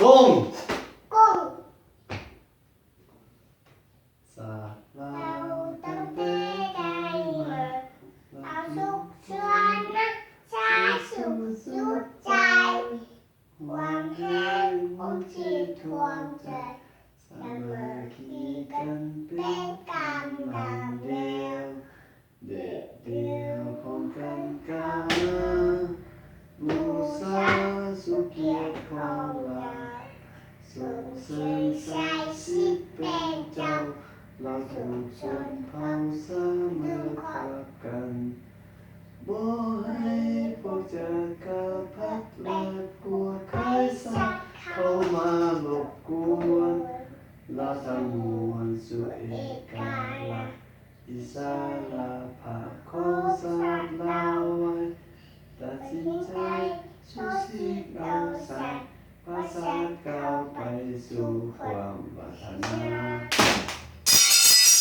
กุ้งกุ้งสัตว์เรา เราตั้ ตั้ ง ง แต่ แต่ ได้ ได้ มา มา เอาสุขชวนนะชาสุขสุดใจหวังแห่งองค์ที่ทวงใจสามัคคีกันเป็นกำลังเดียวเด็ดเดียวของกันก้าวหน้าบูชาสุเกียรติของเราส่งเสริมสายสิทธิ์เป็นเจ้าเราทุกชนเผ่าเสมอภาคกันบ่ให้พวกเจอกะพัดและกลัวใครสักเข้ามารบกวนเราทั้งมวลสู่เอกลักษณ์อิสระภาพของชาติเราไว้ตัดสินใจสู้ชีวิตเอาใส่ภาษาก้าวไปสู่ความพัฒนา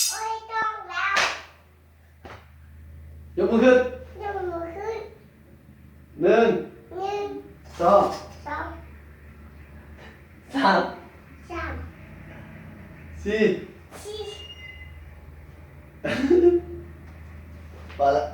โอ้ยต้องแล้วยกมือขึ้นยกมือขึ้นหนึ่งสองสามสี่พอละ